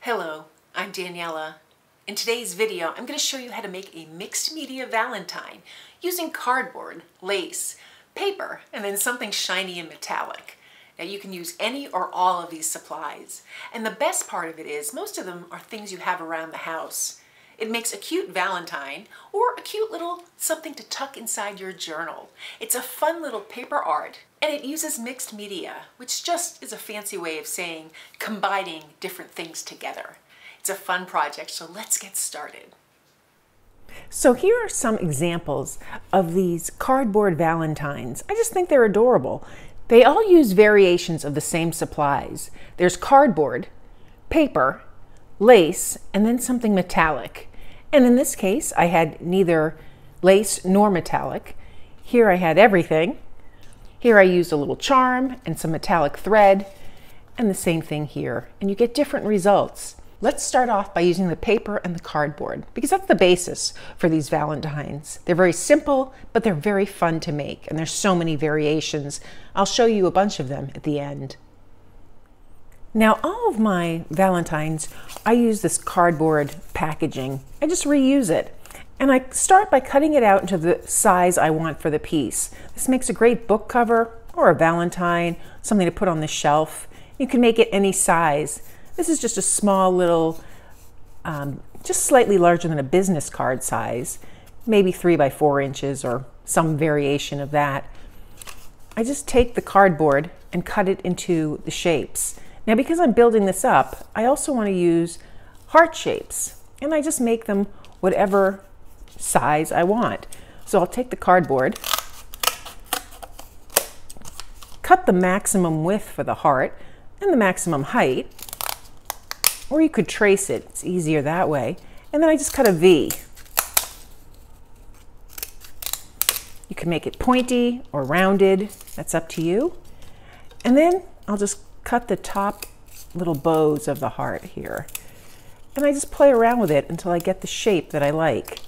Hello, I'm Daniela. In today's video, I'm going to show you how to make a mixed media Valentine using cardboard, lace, paper, and then something shiny and metallic. Now you can use any or all of these supplies. And the best part of it is most of them are things you have around the house. It makes a cute Valentine or a cute little something to tuck inside your journal. It's a fun little paper art, and it uses mixed media, which just is a fancy way of saying combining different things together. It's a fun project, so let's get started. So here are some examples of these cardboard Valentines. I just think they're adorable. They all use variations of the same supplies. There's cardboard, paper, lace, and then something metallic. And in this case, I had neither lace nor metallic. Here I had everything. Here I used a little charm and some metallic thread, and the same thing here. And you get different results. Let's start off by using the paper and the cardboard, because that's the basis for these Valentines. They're very simple, but they're very fun to make, and there's so many variations. I'll show you a bunch of them at the end. Now, all of my Valentines, I use this cardboard packaging. I just reuse it. And I start by cutting it out into the size I want for the piece. This makes a great book cover or a Valentine, something to put on the shelf. You can make it any size. This is just a small little, just slightly larger than a business card size, maybe 3 by 4 inches or some variation of that. I just take the cardboard and cut it into the shapes. Now, because I'm building this up, I also want to use heart shapes, and I just make them whatever size I want. So I'll take the cardboard, cut the maximum width for the heart and the maximum height, or you could trace it. It's easier that way. And then I just cut a V. You can make it pointy or rounded. That's up to you. And then I'll just cut the top little bows of the heart here. And I just play around with it until I get the shape that I like.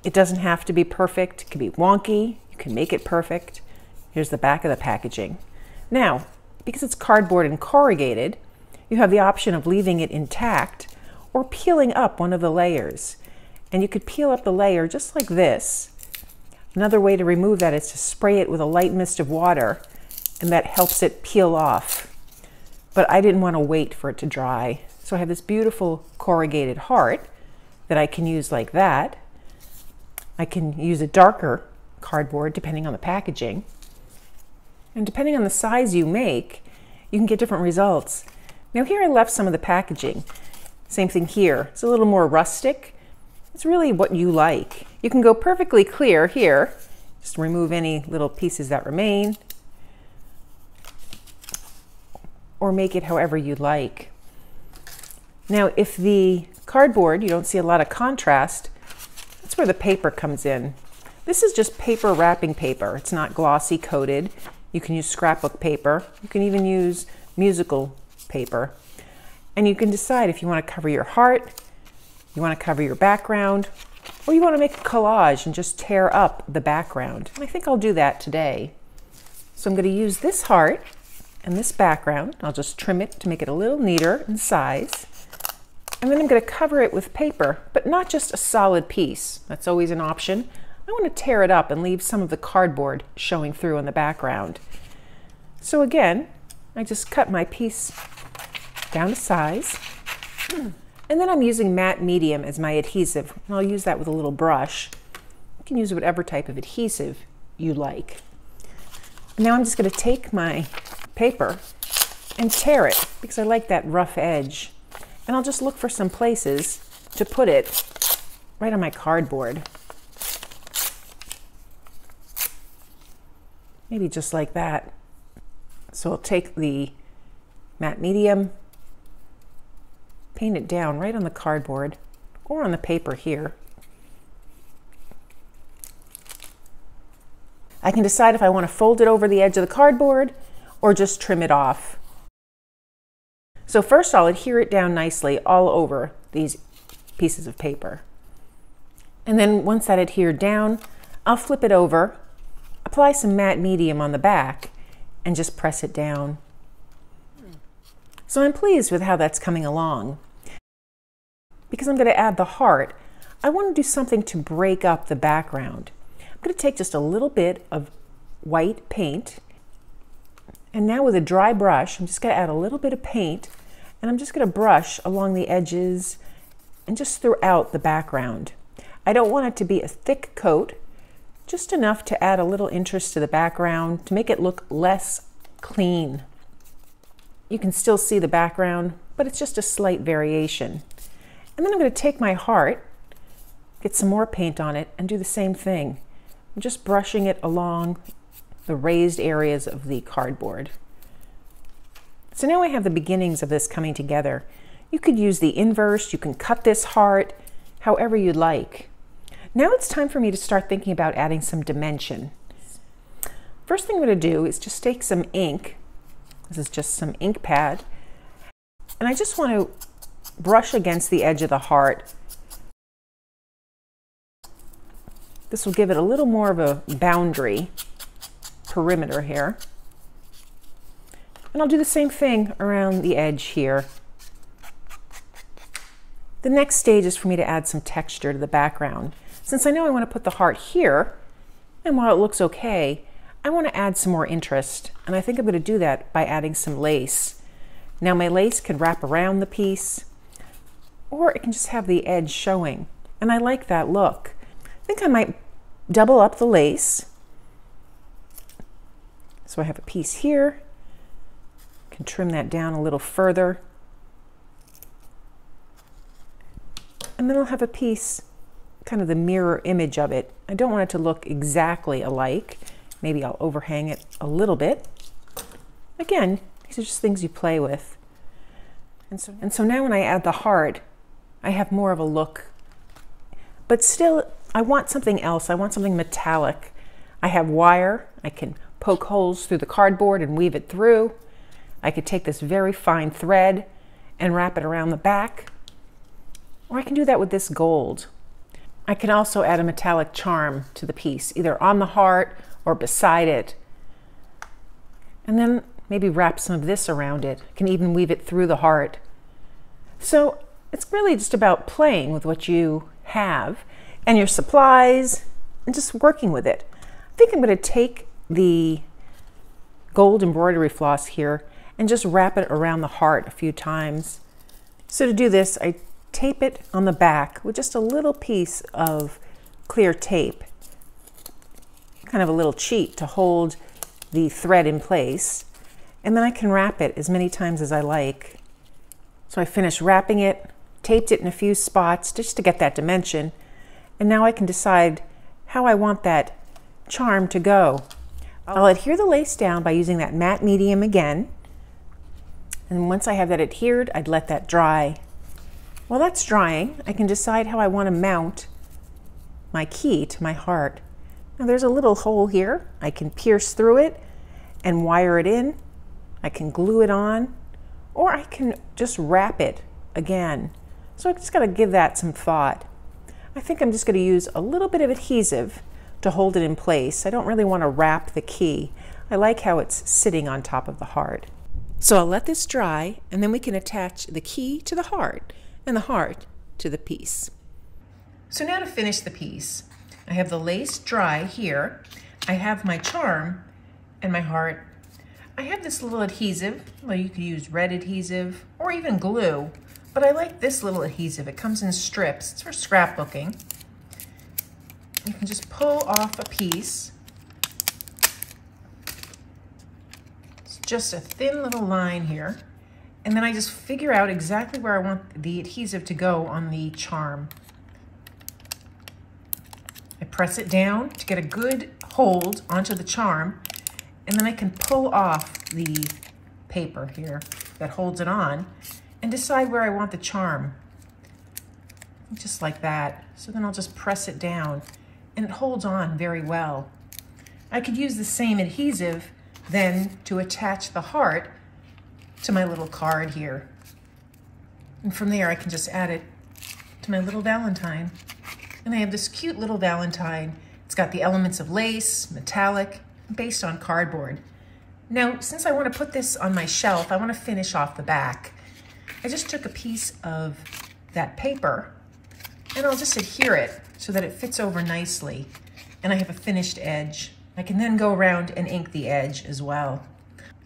It doesn't have to be perfect. It can be wonky. You can make it perfect. Here's the back of the packaging. Now, because it's cardboard and corrugated, you have the option of leaving it intact or peeling up one of the layers. And you could peel up the layer just like this. Another way to remove that is to spray it with a light mist of water, and that helps it peel off. But I didn't want to wait for it to dry. So I have this beautiful corrugated heart that I can use like that. I can use a darker cardboard depending on the packaging. And depending on the size you make, you can get different results. Now here I left some of the packaging. Same thing here. It's a little more rustic. It's really what you like. You can go perfectly clear here. Just remove any little pieces that remain, or make it however you like. Now, if the cardboard, you don't see a lot of contrast, that's where the paper comes in. This is just paper wrapping paper. It's not glossy coated. You can use scrapbook paper. You can even use musical paper. And you can decide if you want to cover your heart, you want to cover your background, or you want to make a collage and just tear up the background. And I think I'll do that today. So I'm going to use this heart and this background. I'll just trim it to make it a little neater in size. And then I'm going to cover it with paper, but not just a solid piece. That's always an option. I want to tear it up and leave some of the cardboard showing through in the background. So again, I just cut my piece down to size. And then I'm using matte medium as my adhesive. And I'll use that with a little brush. You can use whatever type of adhesive you like. Now I'm just going to take my paper and tear it because I like that rough edge. And I'll just look for some places to put it right on my cardboard. Maybe just like that. So I'll take the matte medium, paint it down right on the cardboard or on the paper here. I can decide if I want to fold it over the edge of the cardboard or just trim it off. So first I'll adhere it down nicely all over these pieces of paper. And then once that adhered down, I'll flip it over, apply some matte medium on the back, and just press it down. So I'm pleased with how that's coming along. because I'm going to add the heart, I want to do something to break up the background. I'm going to take just a little bit of white paint, and now with a dry brush, I'm just going to add a little bit of paint, and I'm just going to brush along the edges and just throughout the background. I don't want it to be a thick coat, just enough to add a little interest to the background to make it look less clean. You can still see the background, but it's just a slight variation. And then I'm going to take my heart, get some more paint on it, and do the same thing. I'm just brushing it along the raised areas of the cardboard. So now I have the beginnings of this coming together. You could use the inverse, you can cut this heart, however you'd like. Now it's time for me to start thinking about adding some dimension. First thing I'm going to do is just take some ink. This is just some ink pad. And I just want to brush against the edge of the heart. This will give it a little more of a boundary perimeter here. And I'll do the same thing around the edge here. The next stage is for me to add some texture to the background. Since I know I want to put the heart here, and while it looks okay, I want to add some more interest. And I think I'm going to do that by adding some lace. Now my lace could wrap around the piece, or it can just have the edge showing. And I like that look. I think I might double up the lace. So I have a piece here. I can trim that down a little further. And then I'll have a piece, kind of the mirror image of it. I don't want it to look exactly alike. Maybe I'll overhang it a little bit. Again, these are just things you play with. And so now when I add the heart, I have more of a look. But still, I want something else. I want something metallic. I have wire. I can poke holes through the cardboard and weave it through. I could take this very fine thread and wrap it around the back. Or I can do that with this gold. I can also add a metallic charm to the piece, either on the heart or beside it. And then maybe wrap some of this around it. I can even weave it through the heart. So it's really just about playing with what you have and your supplies and just working with it. I think I'm going to take the gold embroidery floss here and just wrap it around the heart a few times. So to do this, I tape it on the back with just a little piece of clear tape, kind of a little cheat to hold the thread in place, and then I can wrap it as many times as I like. So I finished wrapping it, taped it in a few spots just to get that dimension, and now I can decide how I want that charm to go. I'll adhere the lace down by using that matte medium again, and once I have that adhered, I'd let that dry. While that's drying, I can decide how I want to mount my key to my heart. Now there's a little hole here. I can pierce through it and wire it in. I can glue it on, or I can just wrap it again. So I just got to give that some thought. I think I'm just going to use a little bit of adhesive to hold it in place. I don't really want to wrap the key. I like how it's sitting on top of the heart. So I'll let this dry, and then we can attach the key to the heart and the heart to the piece. So now to finish the piece, I have the lace dry here. I have my charm and my heart. I have this little adhesive. Well, you could use red adhesive or even glue, but I like this little adhesive. It comes in strips. It's for scrapbooking. You can just pull off a piece. It's just a thin little line here. And then I just figure out exactly where I want the adhesive to go on the charm. I press it down to get a good hold onto the charm, and then I can pull off the paper here that holds it on and decide where I want the charm. Just like that. So then I'll just press it down and it holds on very well. I could use the same adhesive then to attach the heart to my little card here. And from there I can just add it to my little Valentine. And I have this cute little Valentine. It's got the elements of lace, metallic, based on cardboard. Now, since I want to put this on my shelf, I want to finish off the back. I just took a piece of that paper and I'll just adhere it so that it fits over nicely and I have a finished edge. I can then go around and ink the edge as well.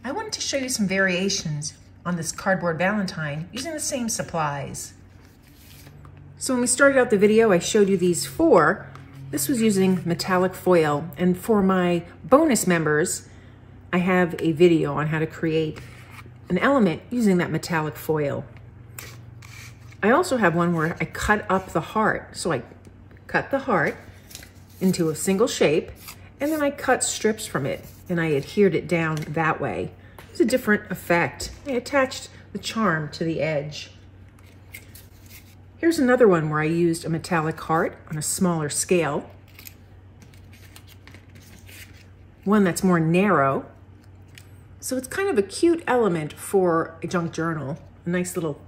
I wanted to show you some variations on this cardboard Valentine using the same supplies. So when we started out the video, I showed you these 4. This was using metallic foil, and for my bonus members, I have a video on how to create an element using that metallic foil. I also have one where I cut up the heart. So I cut the heart into a single shape, and then I cut strips from it, and I adhered it down that way. It's a different effect. I attached the charm to the edge. Here's another one where I used a metallic heart on a smaller scale. One that's more narrow. So it's kind of a cute element for a junk journal. A nice little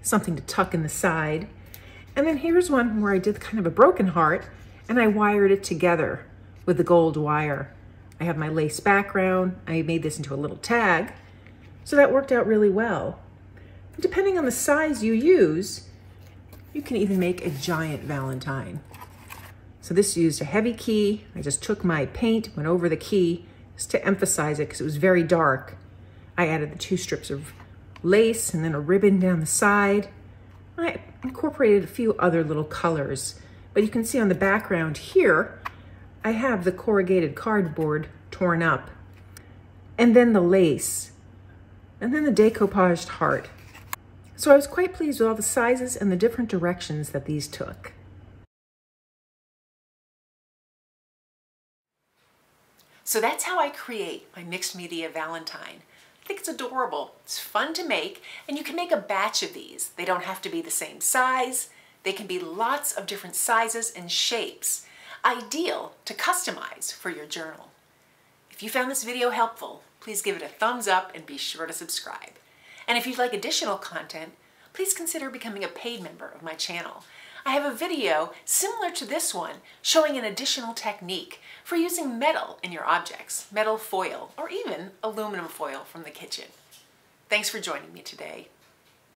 something to tuck in the side. And then here's one where I did kind of a broken heart and I wired it together with the gold wire. I have my lace background. I made this into a little tag. So that worked out really well. Depending on the size you use, you can even make a giant Valentine. So this used a heavy key. I just took my paint, went over the key just to emphasize it because it was very dark. I added the 2 strips of lace and then a ribbon down the side. I incorporated a few other little colors, but you can see on the background here, I have the corrugated cardboard torn up, and then the lace, and then the decoupaged heart. So I was quite pleased with all the sizes and the different directions that these took. So that's how I create my mixed media Valentine. I think it's adorable, it's fun to make, and you can make a batch of these. They don't have to be the same size. They can be lots of different sizes and shapes, ideal to customize for your journal. If you found this video helpful, please give it a thumbs up and be sure to subscribe. And if you'd like additional content, please consider becoming a paid member of my channel. I have a video similar to this one showing an additional technique for using metal in your objects, metal foil, or even aluminum foil from the kitchen. Thanks for joining me today.